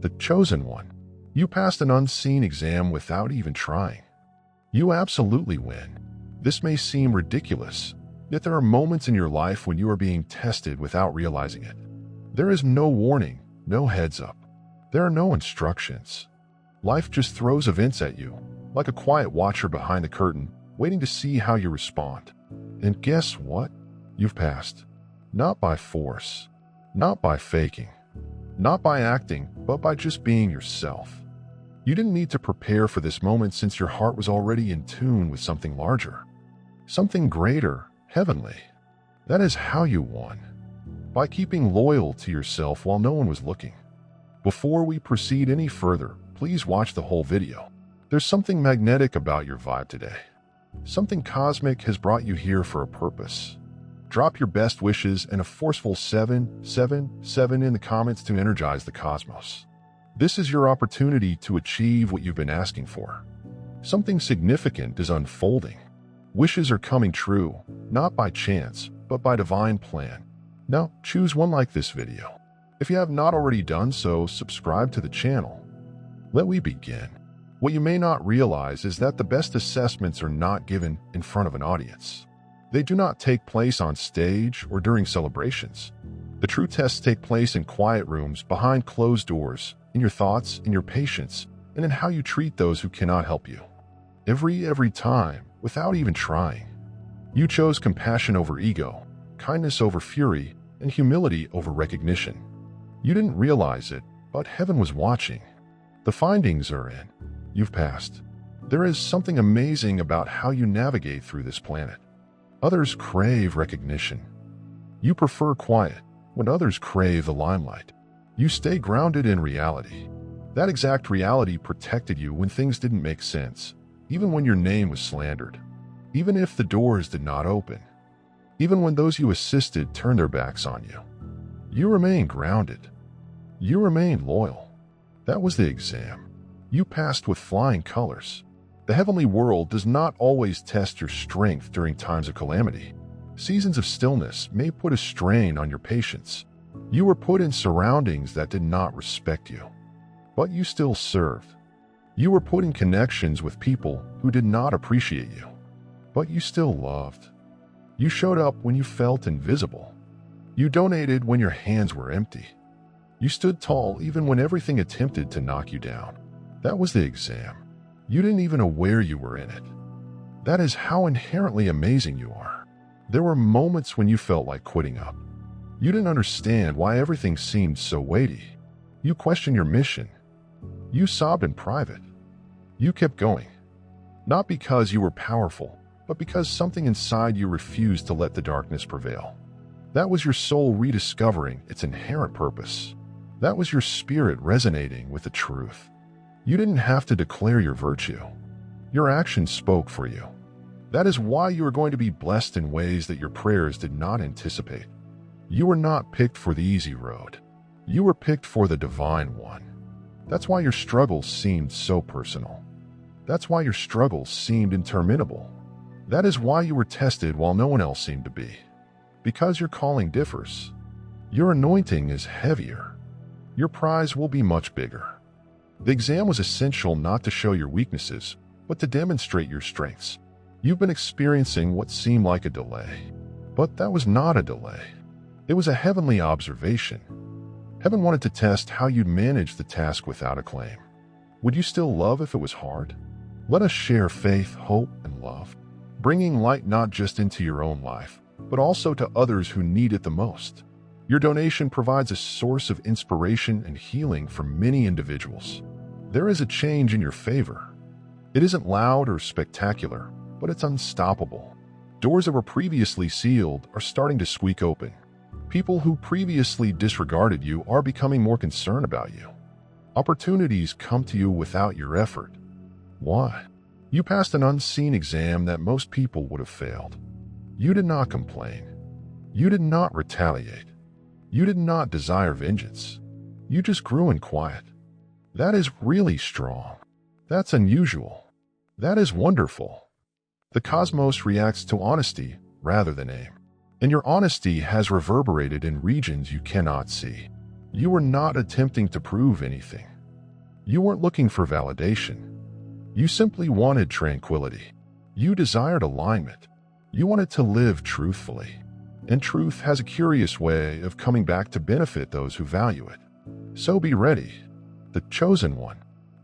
the chosen one. You passed an unseen exam without even trying. You absolutely win. This may seem ridiculous, yet there are moments in your life when you are being tested without realizing it. There is no warning, no heads up. There are no instructions. Life just throws events at you, like a quiet watcher behind the curtain, waiting to see how you respond. And guess what? You've passed. Not by force, not by faking, not by acting, but by just being yourself. You didn't need to prepare for this moment since your heart was already in tune with something larger, something greater, heavenly. That is how you won, by keeping loyal to yourself while no one was looking. Before we proceed any further, please watch the whole video. There's something magnetic about your vibe today. Something cosmic has brought you here for a purpose. Drop your best wishes and a forceful 777 in the comments to energize the cosmos. This is your opportunity to achieve what you've been asking for. Something significant is unfolding. Wishes are coming true, not by chance, but by divine plan. Now, choose one like this video. If you have not already done so, subscribe to the channel. Let we begin. What you may not realize is that the best assessments are not given in front of an audience. They do not take place on stage or during celebrations. The true tests take place in quiet rooms, behind closed doors, in your thoughts, in your patience, and in how you treat those who cannot help you. Every time, without even trying. You chose compassion over ego, kindness over fury, and humility over recognition. You didn't realize it, but heaven was watching. The findings are in. You've passed. There is something amazing about how you navigate through this planet. Others crave recognition. You prefer quiet when others crave the limelight. You stay grounded in reality. That exact reality protected you when things didn't make sense, even when your name was slandered, even if the doors did not open, even when those you assisted turned their backs on you. You remained grounded. You remained loyal. That was the exam. You passed with flying colors. The heavenly world does not always test your strength during times of calamity. Seasons of stillness may put a strain on your patience. You were put in surroundings that did not respect you, but you still served. You were put in connections with people who did not appreciate you, but you still loved. You showed up when you felt invisible. You donated when your hands were empty. You stood tall even when everything attempted to knock you down. That was the exam. You didn't even know where you were in it. That is how inherently amazing you are. There were moments when you felt like quitting up. You didn't understand why everything seemed so weighty. You questioned your mission. You sobbed in private. You kept going. Not because you were powerful, but because something inside you refused to let the darkness prevail. That was your soul rediscovering its inherent purpose. That was your spirit resonating with the truth. You didn't have to declare your virtue. Your actions spoke for you. That is why you are going to be blessed in ways that your prayers did not anticipate. You were not picked for the easy road. You were picked for the divine one. That's why your struggles seemed so personal. That's why your struggles seemed interminable. That is why you were tested while no one else seemed to be. Because your calling differs. Your anointing is heavier. Your prize will be much bigger. The exam was essential not to show your weaknesses, but to demonstrate your strengths. You've been experiencing what seemed like a delay, but that was not a delay. It was a heavenly observation. Heaven wanted to test how you'd manage the task without acclaim. Would you still love if it was hard? Let us share faith, hope, and love, bringing light not just into your own life, but also to others who need it the most. Your donation provides a source of inspiration and healing for many individuals. There is a change in your favor. It isn't loud or spectacular, but it's unstoppable. Doors that were previously sealed are starting to squeak open. People who previously disregarded you are becoming more concerned about you. Opportunities come to you without your effort. Why? You passed an unseen exam that most people would have failed. You did not complain. You did not retaliate. You did not desire vengeance. You just grew in quiet. That is really strong. That's unusual. That is wonderful. The cosmos reacts to honesty rather than aim. And your honesty has reverberated in regions you cannot see. You were not attempting to prove anything. You weren't looking for validation. You simply wanted tranquility. You desired alignment. You wanted to live truthfully. And truth has a curious way of coming back to benefit those who value it. So be ready. The chosen one.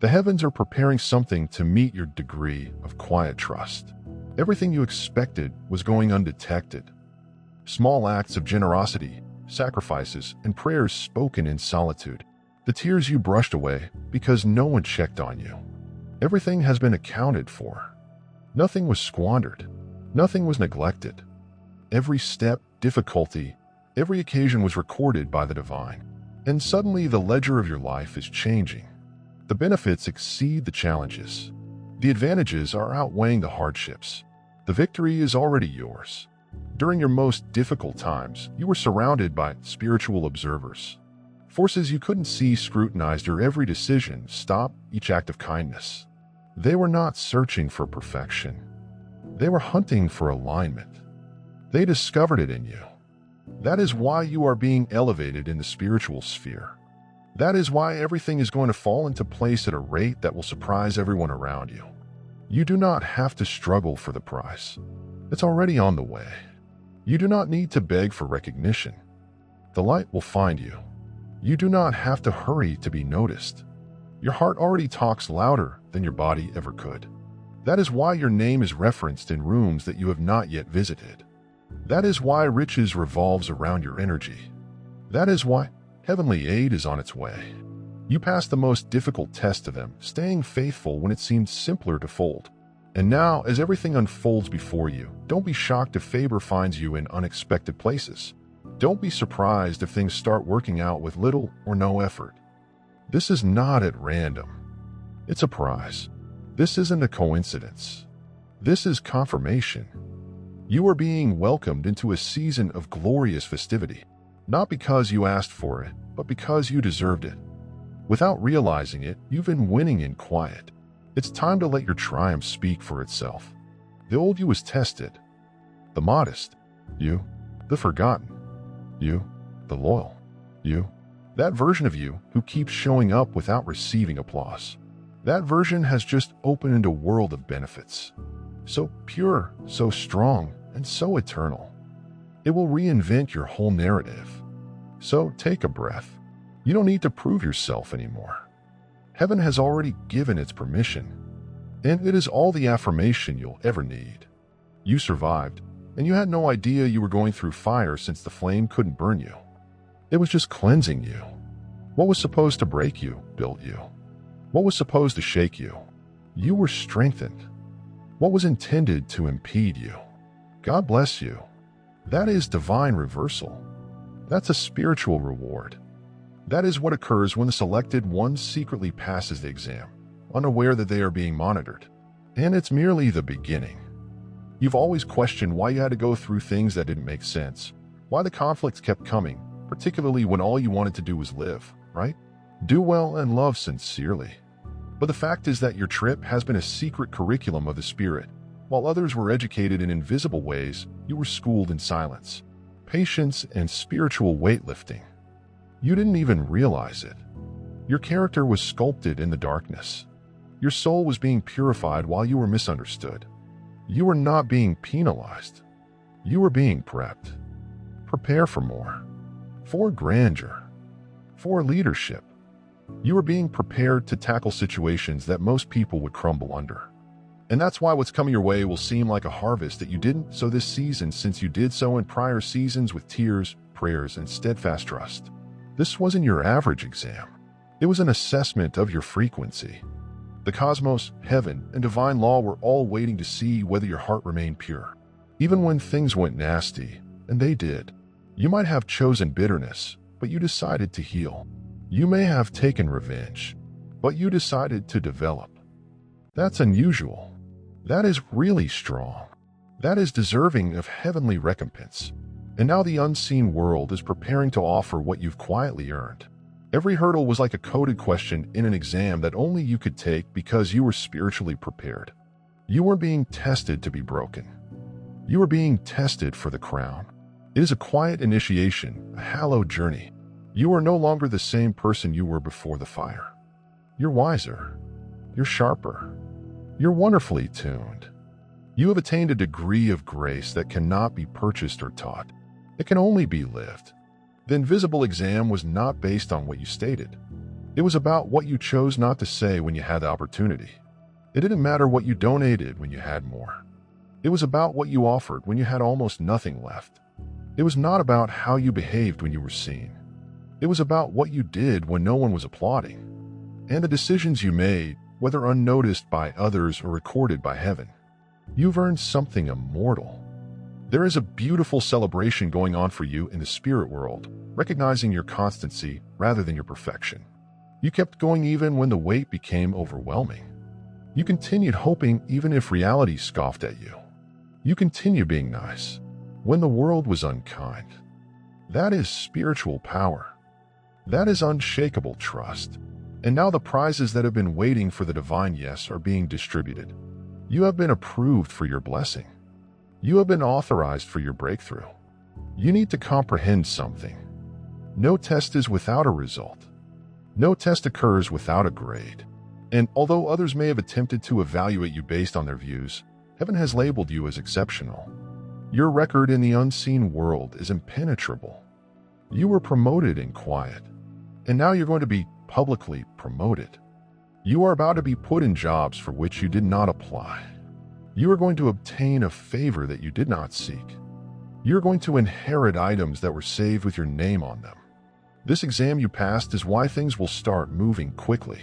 The heavens are preparing something to meet your degree of quiet trust. Everything you expected was going undetected. Small acts of generosity, sacrifices, and prayers spoken in solitude. The tears you brushed away because no one checked on you. Everything has been accounted for. Nothing was squandered. Nothing was neglected. Every step, difficulty, every occasion was recorded by the divine. And suddenly the ledger of your life is changing. The benefits exceed the challenges. The advantages are outweighing the hardships. The victory is already yours. During your most difficult times, you were surrounded by spiritual observers. Forces you couldn't see scrutinized your every decision, stopped each act of kindness. They were not searching for perfection. They were hunting for alignment. They discovered it in you. That is why you are being elevated in the spiritual sphere. That is why everything is going to fall into place at a rate that will surprise everyone around you. You do not have to struggle for the prize. It's already on the way. You do not need to beg for recognition. The light will find you. You do not have to hurry to be noticed. Your heart already talks louder than your body ever could. That is why your name is referenced in rooms that you have not yet visited. That is why riches revolves around your energy. That is why heavenly aid is on its way. You passed the most difficult test to them, staying faithful when it seemed simpler to fold. And now, as everything unfolds before you, don't be shocked if favor finds you in unexpected places. Don't be surprised if things start working out with little or no effort. This is not at random. It's a prize. This isn't a coincidence. This is confirmation. You are being welcomed into a season of glorious festivity, not because you asked for it, but because you deserved it. Without realizing it, you've been winning in quiet. It's time to let your triumph speak for itself. The old you was tested. The modest you, the forgotten you, the loyal you, that version of you who keeps showing up without receiving applause. That version has just opened a world of benefits. So pure, so strong, and so eternal. It will reinvent your whole narrative. So take a breath. You don't need to prove yourself anymore. Heaven has already given its permission, and it is all the affirmation you'll ever need. You survived, and you had no idea you were going through fire since the flame couldn't burn you. It was just cleansing you. What was supposed to break you built you. What was supposed to shake you, you were strengthened. What was intended to impede you, God bless you. That is divine reversal. That's a spiritual reward. That is what occurs when the selected one secretly passes the exam, unaware that they are being monitored. And it's merely the beginning. You've always questioned why you had to go through things that didn't make sense, why the conflicts kept coming, particularly when all you wanted to do was live, right? Do well and love sincerely. But the fact is that your trip has been a secret curriculum of the Spirit. While others were educated in invisible ways, you were schooled in silence, patience, and spiritual weightlifting. You didn't even realize it. Your character was sculpted in the darkness. Your soul was being purified while you were misunderstood. You were not being penalized. You were being prepped. Prepare for more. For grandeur. For leadership. You were being prepared to tackle situations that most people would crumble under. And that's why what's coming your way will seem like a harvest that you didn't sow this season, since you did so in prior seasons with tears, prayers, and steadfast trust. This wasn't your average exam. It was an assessment of your frequency. The cosmos, heaven, and divine law were all waiting to see whether your heart remained pure. Even when things went nasty, and they did. You might have chosen bitterness, but you decided to heal. You may have taken revenge, but you decided to develop. That's unusual. That is really strong. That is deserving of heavenly recompense. And now the unseen world is preparing to offer what you've quietly earned. Every hurdle was like a coded question in an exam that only you could take because you were spiritually prepared. You were being tested to be broken. You were being tested for the crown. It is a quiet initiation, a hallowed journey. You are no longer the same person you were before the fire. You're wiser. You're sharper. You're wonderfully tuned. You have attained a degree of grace that cannot be purchased or taught. It can only be lived. The invisible exam was not based on what you stated. It was about what you chose not to say when you had the opportunity. It didn't matter what you donated when you had more. It was about what you offered when you had almost nothing left. It was not about how you behaved when you were seen. It was about what you did when no one was applauding, and the decisions you made, whether unnoticed by others or recorded by heaven. You've earned something immortal. There is a beautiful celebration going on for you in the spirit world, recognizing your constancy rather than your perfection. You kept going even when the weight became overwhelming. You continued hoping even if reality scoffed at you. You continued being nice when the world was unkind. That is spiritual power. That is unshakable trust. And now the prizes that have been waiting for the divine yes are being distributed. You have been approved for your blessing. You have been authorized for your breakthrough. You need to comprehend something. No test is without a result. No test occurs without a grade. And although others may have attempted to evaluate you based on their views, heaven has labeled you as exceptional. Your record in the unseen world is impenetrable. You were promoted in quiet, and now you're going to be publicly promoted. You are about to be put in jobs for which you did not apply. You are going to obtain a favor that you did not seek. You're going to inherit items that were saved with your name on them. This exam you passed is why things will start moving quickly.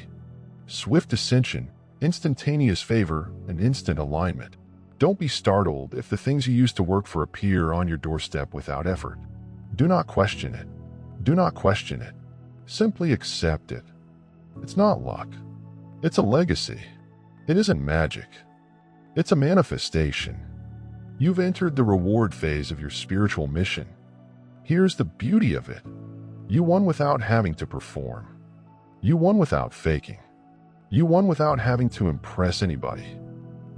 Swift ascension, instantaneous favor, and instant alignment. Don't be startled if the things you used to work for appear on your doorstep without effort. Do not question it. Do not question it. Simply accept it. It's not luck. It's a legacy. It isn't magic. It's a manifestation. You've entered the reward phase of your spiritual mission. Here's the beauty of it. You won without having to perform. You won without faking. You won without having to impress anybody.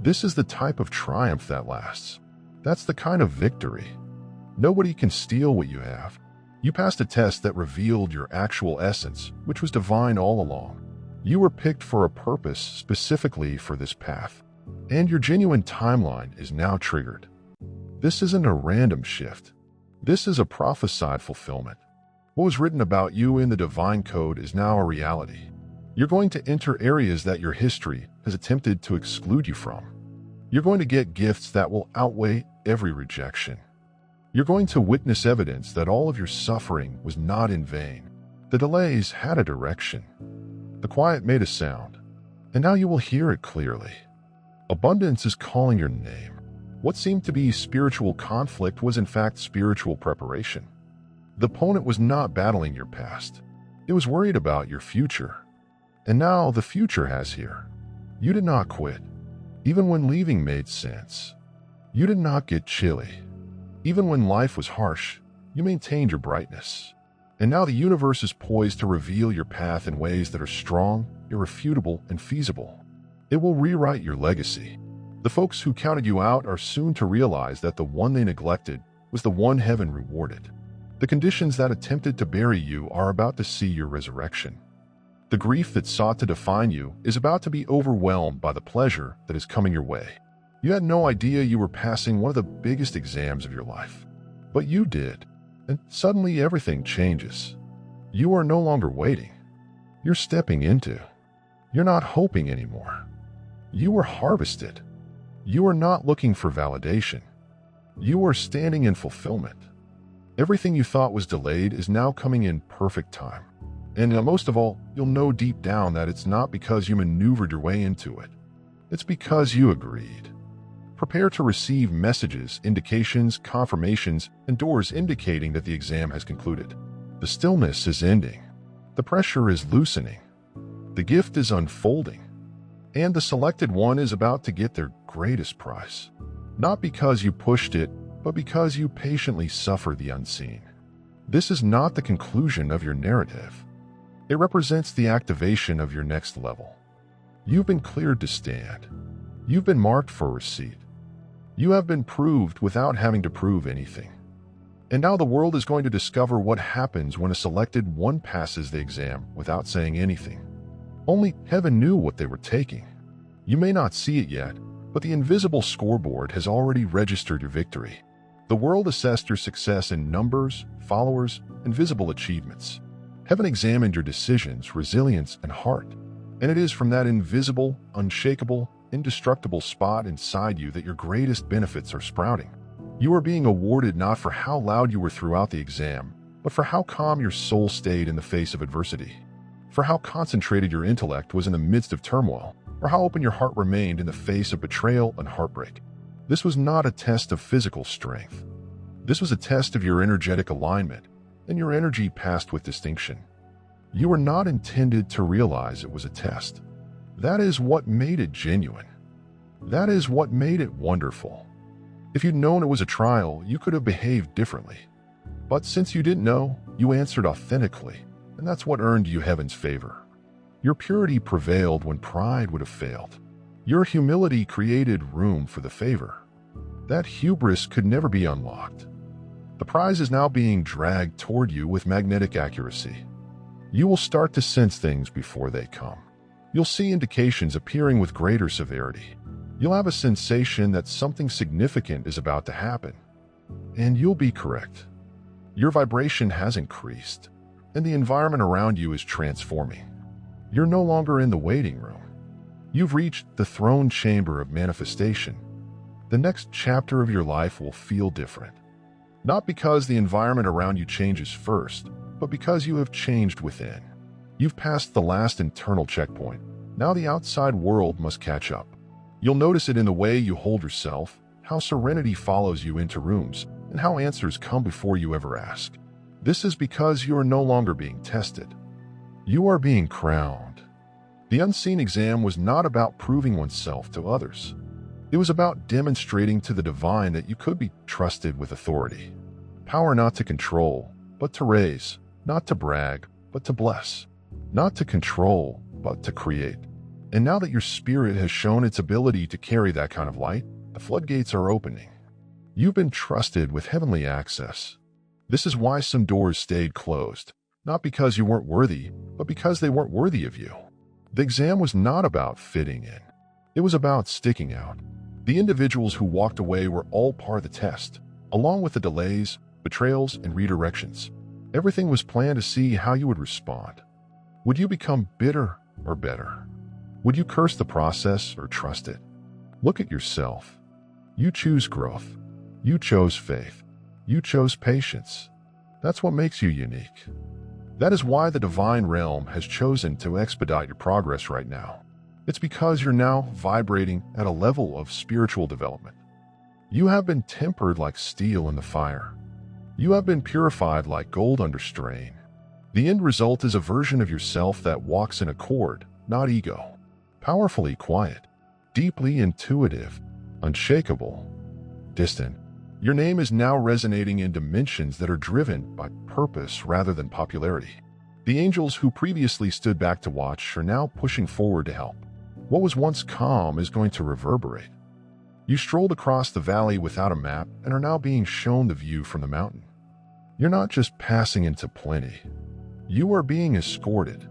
This is the type of triumph that lasts. That's the kind of victory. Nobody can steal what you have. You passed a test that revealed your actual essence, which was divine all along. You were picked for a purpose specifically for this path, and your genuine timeline is now triggered. This isn't a random shift. This is a prophesied fulfillment. What was written about you in the divine code is now a reality. You're going to enter areas that your history has attempted to exclude you from. You're going to get gifts that will outweigh every rejection. You're going to witness evidence that all of your suffering was not in vain. The delays had a direction. The quiet made a sound, and now you will hear it clearly. Abundance is calling your name. What seemed to be spiritual conflict was in fact spiritual preparation. The opponent was not battling your past. It was worried about your future. And now the future has here. You did not quit, even when leaving made sense. You did not get chilly. Even when life was harsh, you maintained your brightness. And now the universe is poised to reveal your path in ways that are strong, irrefutable, and feasible. It will rewrite your legacy. The folks who counted you out are soon to realize that the one they neglected was the one heaven rewarded. The conditions that attempted to bury you are about to see your resurrection. The grief that sought to define you is about to be overwhelmed by the pleasure that is coming your way. You had no idea you were passing one of the biggest exams of your life. But you did, and suddenly everything changes. You are no longer waiting. You're stepping into. You're not hoping anymore. You were harvested. You are not looking for validation. You are standing in fulfillment. Everything you thought was delayed is now coming in perfect time. And most of all, you'll know deep down that it's not because you maneuvered your way into it. It's because you agreed. Prepare to receive messages, indications, confirmations, and doors indicating that the exam has concluded. The stillness is ending. The pressure is loosening. The gift is unfolding. And the selected one is about to get their greatest prize. Not because you pushed it, but because you patiently suffered the unseen. This is not the conclusion of your narrative. It represents the activation of your next level. You've been cleared to stand. You've been marked for receipt. You have been proved without having to prove anything. And now the world is going to discover what happens when a selected one passes the exam without saying anything. Only heaven knew what they were taking. You may not see it yet, but the invisible scoreboard has already registered your victory. The world assessed your success in numbers, followers, and visible achievements. Heaven examined your decisions, resilience, and heart. And it is from that invisible, unshakable, indestructible spot inside you that your greatest benefits are sprouting. You are being awarded not for how loud you were throughout the exam, but for how calm your soul stayed in the face of adversity, for how concentrated your intellect was in the midst of turmoil, or how open your heart remained in the face of betrayal and heartbreak. This was not a test of physical strength. This was a test of your energetic alignment, and your energy passed with distinction. You were not intended to realize it was a test. That is what made it genuine. That is what made it wonderful. If you'd known it was a trial, you could have behaved differently. But since you didn't know, you answered authentically, and that's what earned you heaven's favor. Your purity prevailed when pride would have failed. Your humility created room for the favor. That hubris could never be unlocked. The prize is now being dragged toward you with magnetic accuracy. You will start to sense things before they come. You'll see indications appearing with greater severity. You'll have a sensation that something significant is about to happen. And you'll be correct. Your vibration has increased, and the environment around you is transforming. You're no longer in the waiting room. You've reached the throne chamber of manifestation. The next chapter of your life will feel different. Not because the environment around you changes first, but because you have changed within. You've passed the last internal checkpoint. Now the outside world must catch up. You'll notice it in the way you hold yourself, how serenity follows you into rooms, and how answers come before you ever ask. This is because you are no longer being tested. You are being crowned. The unseen exam was not about proving oneself to others. It was about demonstrating to the divine that you could be trusted with authority. Power not to control, but to raise, not to brag, but to bless, not to control, but to create. And now that your spirit has shown its ability to carry that kind of light, the floodgates are opening. You've been trusted with heavenly access. This is why some doors stayed closed, not because you weren't worthy, but because they weren't worthy of you. The exam was not about fitting in. It was about sticking out. The individuals who walked away were all part of the test, along with the delays, betrayals, and redirections. Everything was planned to see how you would respond. Would you become bitter or better? Would you curse the process or trust it? Look at yourself. You choose growth. You chose faith. You chose patience. That's what makes you unique. That is why the divine realm has chosen to expedite your progress right now. It's because you're now vibrating at a level of spiritual development. You have been tempered like steel in the fire. You have been purified like gold under strain. The end result is a version of yourself that walks in accord, not ego. Powerfully quiet, deeply intuitive, unshakable, distant. Your name is now resonating in dimensions that are driven by purpose rather than popularity. The angels who previously stood back to watch are now pushing forward to help. What was once calm is going to reverberate. You strolled across the valley without a map and are now being shown the view from the mountain. You're not just passing into plenty. You are being escorted.